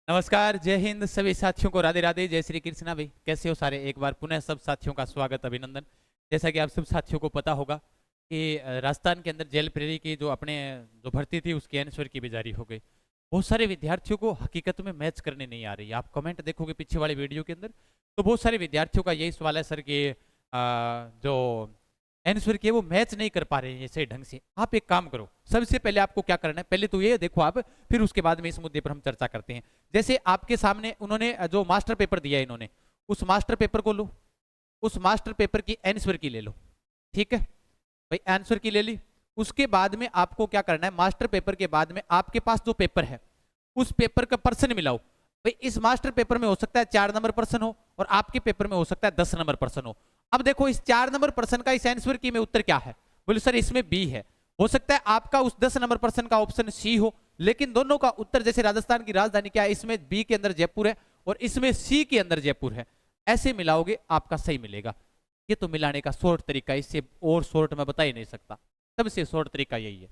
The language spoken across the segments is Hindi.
नमस्कार, जय हिंद सभी साथियों को, राधे राधे, जय श्री कृष्णा। भाई कैसे हो सारे? एक बार पुनः सब साथियों का स्वागत, अभिनंदन। जैसा कि आप सब साथियों को पता होगा कि राजस्थान के अंदर जेल प्रेरी की जो भर्ती थी उसकी आंसर की भी जारी हो गई। बहुत सारे विद्यार्थियों को हकीकत में मैच करने नहीं आ रही है। आप कमेंट देखोगे पीछे वाले वीडियो के अंदर, तो बहुत सारे विद्यार्थियों का यही सवाल है सर कि जो आंसर किए वो मैच नहीं कर पा रहे हैं सही ढंग से। आप एक काम करो, सबसे पहले आपको क्या करना है, पहले तो ये देखो आप, फिर उसके बाद में इस मुद्दे पर हम चर्चा करते हैं। जैसे आपके सामने उन्होंने जो मास्टर पेपर दिया है, इन्होंने उस मास्टर पेपर को लो, उस मास्टर पेपर की आंसर की ले लो। ठीक है भाई, आंसर की ले ली। उसके बाद में आपको क्या करना है, मास्टर पेपर के बाद में आपके पास जो पेपर है उस पेपर का पर्सन मिलाओ। भाई इस मास्टर पेपर में हो सकता है 4 नंबर पर्सन हो और आपके पेपर में हो सकता है 10 नंबर पर्सन हो। अब देखो इस 4 नंबर पर्सन का इस आंसर की में उत्तर क्या है? बोले सर इसमें बी है। हो सकता है आपका उस 10 नंबर पर्सन का ऑप्शन सी हो, लेकिन दोनों का उत्तर, जैसे राजस्थान की राजधानी क्या है, इसमें बी के अंदर जयपुर है और इसमें सी के अंदर जयपुर है। ऐसे मिलाओगे आपका सही मिलेगा। ये तो मिलाने का शॉर्ट तरीका, इससे और शॉर्ट मैं बता ही नहीं सकता। सबसे शॉर्ट तरीका यही है।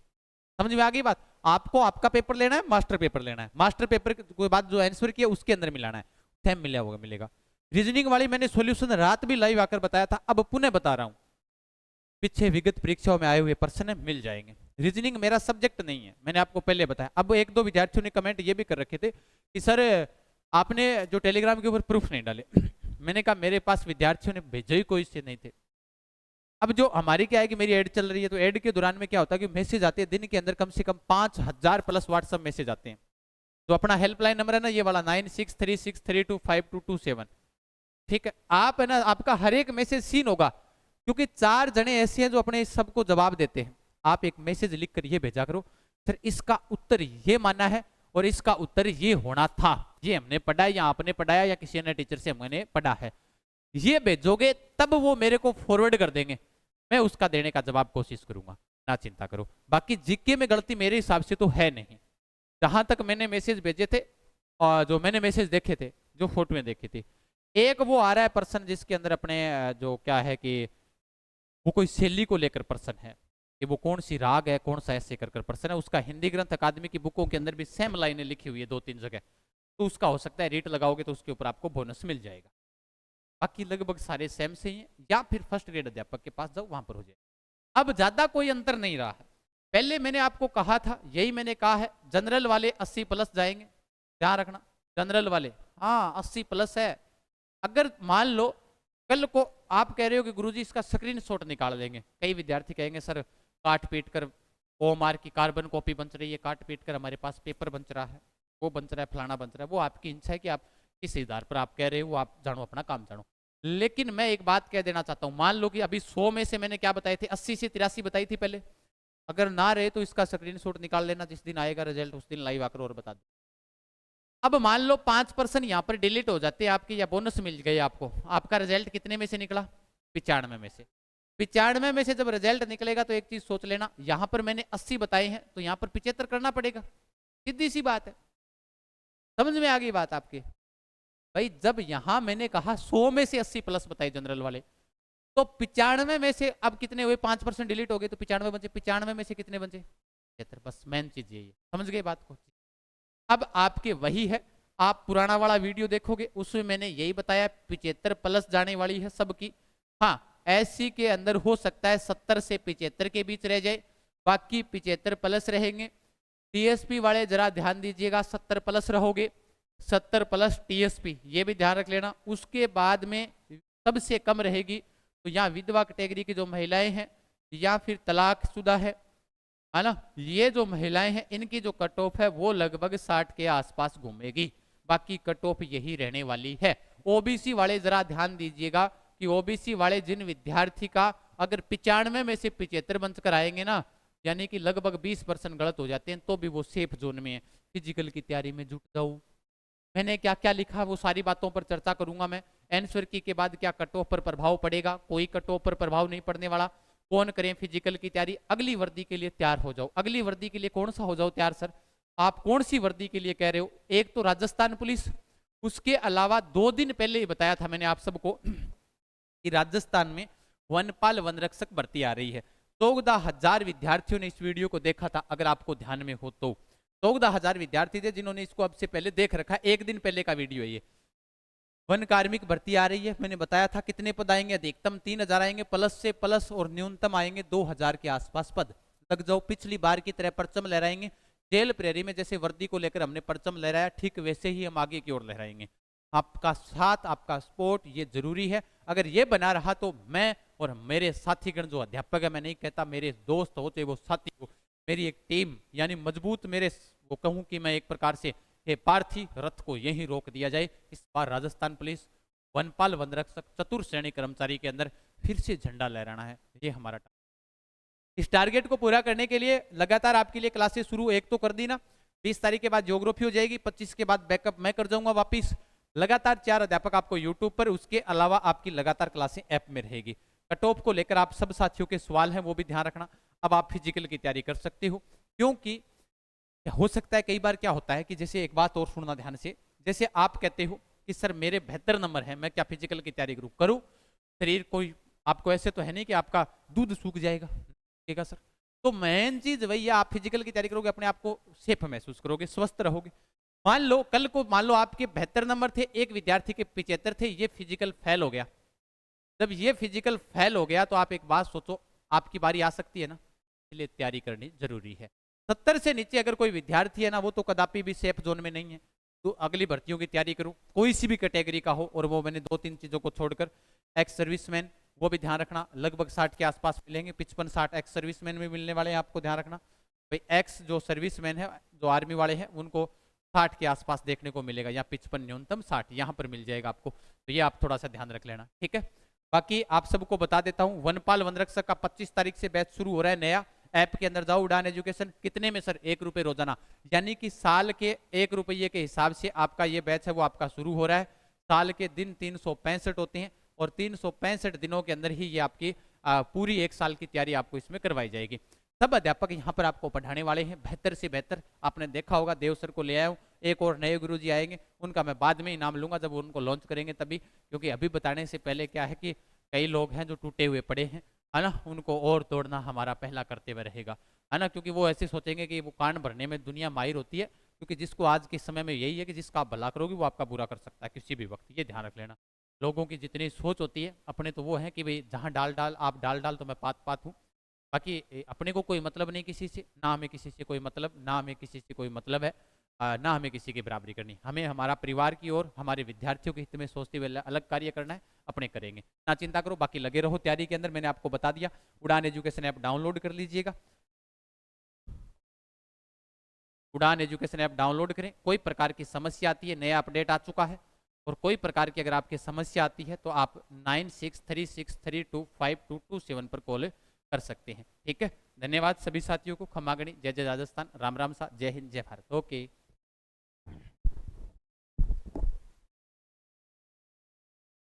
समझ में आ गई बात? आपको आपका पेपर लेना है, मास्टर पेपर लेना है, मास्टर पेपर के बाद जो आंसर किया उसके अंदर मिलाना है, सेम मिला होगा मिलेगा। रीजनिंग वाली मैंने सॉल्यूशन रात भी लाइव आकर बताया था, अब पुनः बता रहा हूं। पीछे विगत परीक्षाओं में आए हुए प्रश्न मिल जाएंगे। रीजनिंग मेरा सब्जेक्ट नहीं है, मैंने आपको पहले बताया। अब एक दो विद्यार्थियों ने कमेंट ये भी कर रखे थे कि सर आपने जो टेलीग्राम के ऊपर प्रूफ नहीं डाले। मैंने कहा मेरे पास विद्यार्थियों ने भेजे ही कोई से नहीं थे। अब जो हमारी क्या है कि मेरी ऐड चल रही है, तो ऐड के दौरान में क्या होता है कि मैसेज आते हैं दिन के अंदर कम से कम 5,000 प्लस व्हाट्सएप मैसेज आते हैं। तो अपना हेल्पलाइन नंबर है ना ये वाला 9636325227। ठीक है, आप है ना, आपका हर एक मैसेज सीन होगा, क्योंकि 4 जने ऐसे हैं जो अपने सबको जवाब देते हैं। आप एक मैसेज लिख कर ये भेजा करो, सर इसका उत्तर ये माना है और इसका उत्तर ये होना था, ये हमने पढ़ा है या आपने पढ़ाया या किसी ने टीचर से हमने पढ़ा है, ये भेजोगे तब वो मेरे को फॉरवर्ड कर देंगे। मैं उसका देने का जवाब कोशिश करूंगा, ना चिंता करो। बाकी जीके में गलती मेरे हिसाब से तो है नहीं। जहां तक मैंने मैसेज भेजे थे और जो मैंने मैसेज देखे थे, जो फोटो में देखी थी, एक वो आ रहा है पर्सन जिसके अंदर अपने जो क्या है कि वो कोई शैली को लेकर पर्सन है कि वो कौन सी राग है, कौन सा ऐसे कर पर्सन है। उसका हिंदी ग्रंथ अकादमी की बुकों के अंदर भी सेम लाइनें लिखी हुई है 2-3 जगह। तो उसका हो सकता है रेट लगाओगे तो उसके ऊपर आपको बोनस मिल जाएगा। बाकी लगभग सारे सेम से ही हैं, या फिर फर्स्ट ग्रेड अध्यापक के पास जाओ, वहां पर हो जाए। अब ज्यादा कोई अंतर नहीं रहा है। पहले मैंने आपको कहा था, यही मैंने कहा है, जनरल वाले 80 प्लस जाएंगे, ध्यान रखना। जनरल वाले हाँ 80 प्लस है। अगर मान लो कल को आप कह रहे हो कि गुरुजी इसका स्क्रीनशॉट निकाल देंगे, कई विद्यार्थी कहेंगे सर काट पीट कर ओएमआर की कार्बन कॉपी बन रही है, काट पीट कर हमारे पास पेपर बन रहा है, वो बन रहा है, फलाना बन रहा है। वो आपकी इच्छा है कि आप किस आधार पर आप कह रहे हो, आप जानो अपना काम जानो। लेकिन मैं एक बात कह देना चाहता हूं, मान लो कि अभी 100 में से मैंने क्या बताए थे, 80 से 83 बताई थी पहले। अगर ना रहे तो इसका स्क्रीनशॉट निकाल लेना, जिस दिन आएगा रिजल्ट उस दिन लाइव आकर और बता दो। अब मान लो 5% यहाँ पर डिलीट हो जाते हैं आपके, या बोनस मिल गए आपको, आपका रिजल्ट कितने में से निकला? 95 में से। 95 में से जब रिजल्ट निकलेगा तो एक चीज सोच लेना, यहां पर मैंने 80 बताए हैं तो यहाँ पर 75 करना पड़ेगा। सीधी सी बात है। समझ में आ गई बात आपकी? भाई जब यहां मैंने कहा 100 में से 80 प्लस बताए जनरल वाले, तो 95 में से अब कितने हुए? 5% डिलीट हो गए तो 95 बचे। 95 में से कितने बचे? 75। बस मेन चीज यही है, समझ गए बात को? अब आपके वही है, आप पुराना वाला वीडियो देखोगे उसमें मैंने यही बताया, 75 प्लस जाने वाली है सबकी। हाँ एससी के अंदर हो सकता है 70 से 75 के बीच रह जाए, बाकी 75 प्लस रहेंगे। टीएसपी वाले जरा ध्यान दीजिएगा, 70 प्लस रहोगे, 70 प्लस टीएसपी, ये भी ध्यान रख लेना। उसके बाद में सबसे कम रहेगी तो यहाँ विधवा कैटेगरी की जो महिलाएं हैं या फिर तलाकशुदा है ना, ये जो महिलाएं हैं इनकी जो कट ऑफ है वो लगभग 60 के आसपास घूमेगी। बाकी कट ऑफ यही रहने वाली है। ओबीसी वाले जरा ध्यान दीजिएगा कि ओबीसी वाले जिन विद्यार्थी का अगर 95 में से 75 बन कर आएंगे ना, यानी कि लगभग 20% गलत हो जाते हैं, तो भी वो सेफ जोन में है। फिजिकल की तैयारी में जुट जाओ। मैंने क्या क्या लिखा वो सारी बातों पर चर्चा करूंगा मैं। आंसर की के बाद क्या कट ऑफ पर प्रभाव पड़ेगा? कोई कट ऑफ पर प्रभाव नहीं पड़ने वाला। कौन करें फिजिकल की तैयारी? अगली वर्दी के लिए तैयार हो जाओ। अगली वर्दी के लिए कौन सा हो जाओ तैयार सर? आप कौन सी वर्दी के लिए कह रहे हो? एक तो राजस्थान पुलिस, उसके अलावा 2 दिन पहले ही बताया था मैंने आप सबको कि राजस्थान में वनपाल वन रक्षक भर्ती आ रही है। 14,000 विद्यार्थियों ने इस वीडियो को देखा था, अगर आपको ध्यान में हो तो। 14,000 विद्यार्थी थे जिन्होंने इसको अब से पहले देख रखा है। एक दिन पहले का वीडियो है ये। वन कार्मिक भर्ती आ रही है, मैंने बताया था कितने पद आएंगे, अधिकतम 3,000 आएंगे, प्लस से प्लस, और न्यूनतम आएंगे 2,000 के आसपास पद। लग जाओ, पिछली बार की तरह परचम लहराएंगे। जेल प्रहरी में जैसे वर्दी को लेकर हमने परचम लहराया, ठीक वैसे ही हम आगे की ओर लहराएंगे। आपका साथ, आपका सपोर्ट ये जरूरी है। अगर ये बना रहा तो मैं और मेरे साथीगण जो अध्यापक है, मैं नहीं कहता मेरे दोस्त हो चाहे वो साथी हो, मेरी एक टीम यानी मजबूत, मेरे वो कहूं कि मैं एक प्रकार से ये पार्थी रथ को यहीं रोक दिया जाए। इस बार राजस्थान पुलिस वनपाल वनरक्षक चतुर्थ श्रेणी कर्मचारी के अंदर फिर से झंडा लहराना है, ये हमारा टारगेट। इस टारगेट को पूरा करने के लिए लगातार आपके लिए क्लासेस शुरू, एक तो कर दी ना, 20 तारीख के बाद ज्योग्राफी हो जाएगी, 25 के बाद बैकअप मैं कर जाऊंगा वापिस। लगातार 4 अध्यापक आपको यूट्यूब पर, उसके अलावा आपकी लगातार क्लासें ऐप में रहेगी। कट ऑफ को लेकर आप सब साथियों के सवाल हैं वो भी ध्यान रखना। अब आप फिजिकल की तैयारी कर सकते हो, क्योंकि हो सकता है कई बार क्या होता है कि जैसे एक बात और सुनना ध्यान से, जैसे आप कहते हो कि सर मेरे 72 नंबर है, मैं क्या फिजिकल की तैयारी करूं? शरीर कोई आपको ऐसे तो है नहीं कि आपका दूध सूख जाएगा सर। तो मेन चीज वही है, आप फिजिकल की तैयारी करोगे, अपने आप को सेफ महसूस करोगे, स्वस्थ रहोगे। मान लो कल को मान लो आपके 72 नंबर थे, एक विद्यार्थी के 75 थे, ये फिजिकल फेल हो गया। जब ये फिजिकल फेल हो गया तो आप एक बात सोचो, आपकी बारी आ सकती है ना, इसलिए तैयारी करनी जरूरी है। 70 से नीचे अगर कोई विद्यार्थी है ना, वो तो कदापि भी सेफ जोन में नहीं है। तो अगली भर्तियों की तैयारी करूं, कोई सी भी कैटेगरी का हो, और वो मैंने 2-3 चीजों को छोड़कर, एक्स सर्विसमैन वो भी ध्यान रखना, लगभग 60 के आसपास मिलेंगे, 55-60 एक्स सर्विसमैन में मिलने वाले हैं, आपको ध्यान रखना भाई। एक्स जो सर्विसमैन है, जो आर्मी वाले हैं, उनको 60 के आसपास देखने को मिलेगा, या 55 न्यूनतम 60 यहाँ पर मिल जाएगा आपको। तो ये आप थोड़ा सा ध्यान रख लेना, ठीक है। बाकी आप सबको बता देता हूँ, वनपाल वनरक्षक का 25 तारीख से बैच शुरू हो रहा है नया। ऐप के अंदर जाओ, उड़ान एजुकेशन, कितने में सर? 1 रुपये रोजाना, यानी कि साल के 1 रुपये के हिसाब से आपका ये बैच है वो आपका शुरू हो रहा है। साल के दिन 365 होते हैं, और 365 दिनों के अंदर ही ये आपकी पूरी 1 साल की तैयारी आपको इसमें करवाई जाएगी। सब अध्यापक यहाँ पर आपको पढ़ाने वाले हैं, बेहतर से बेहतर। आपने देखा होगा देव सर को ले आया हूँ, एक और नए गुरुजी आएंगे, उनका मैं बाद में ही नाम लूंगा जब उनको लॉन्च करेंगे तभी, क्योंकि अभी बताने से पहले क्या है कि कई लोग हैं जो टूटे हुए पड़े हैं, है ना, उनको और तोड़ना हमारा पहला कर्तव्य रहेगा, है ना, क्योंकि वो ऐसे सोचेंगे कि वो कान भरने में दुनिया माहिर होती है, क्योंकि जिसको आज के समय में यही है कि जिसका आप भला करोगे वो आपका बुरा कर सकता है किसी भी वक्त, ये ध्यान रख लेना। लोगों की जितनी सोच होती है, अपने तो वो है कि भाई जहाँ डाल डाल आप डाल डाल तो मैं पात पात हूँ, बाकी अपने को कोई मतलब नहीं किसी से, ना हमें किसी से कोई मतलब, ना हमें किसी से कोई मतलब है, ना हमें किसी की बराबरी करनी। हमें हमारा परिवार की और हमारे विद्यार्थियों के हित में सोचते हुए अलग कार्य करना है, अपने करेंगे, ना चिंता करो, बाकी लगे रहो तैयारी के अंदर। मैंने आपको बता दिया, उड़ान एजुकेशन ऐप डाउनलोड कर लीजिएगा, उड़ान एजुकेशन ऐप डाउनलोड करें। कोई प्रकार की समस्या आती है, नया अपडेट आ चुका है, और कोई प्रकार की अगर आपकी समस्या आती है तो आप 9636325227 पर कॉल कर सकते हैं, ठीक है। धन्यवाद सभी साथियों को, खमागणी, जय जय राजस्थान, राम राम सा, जय हिंद, जय भारत, ओके।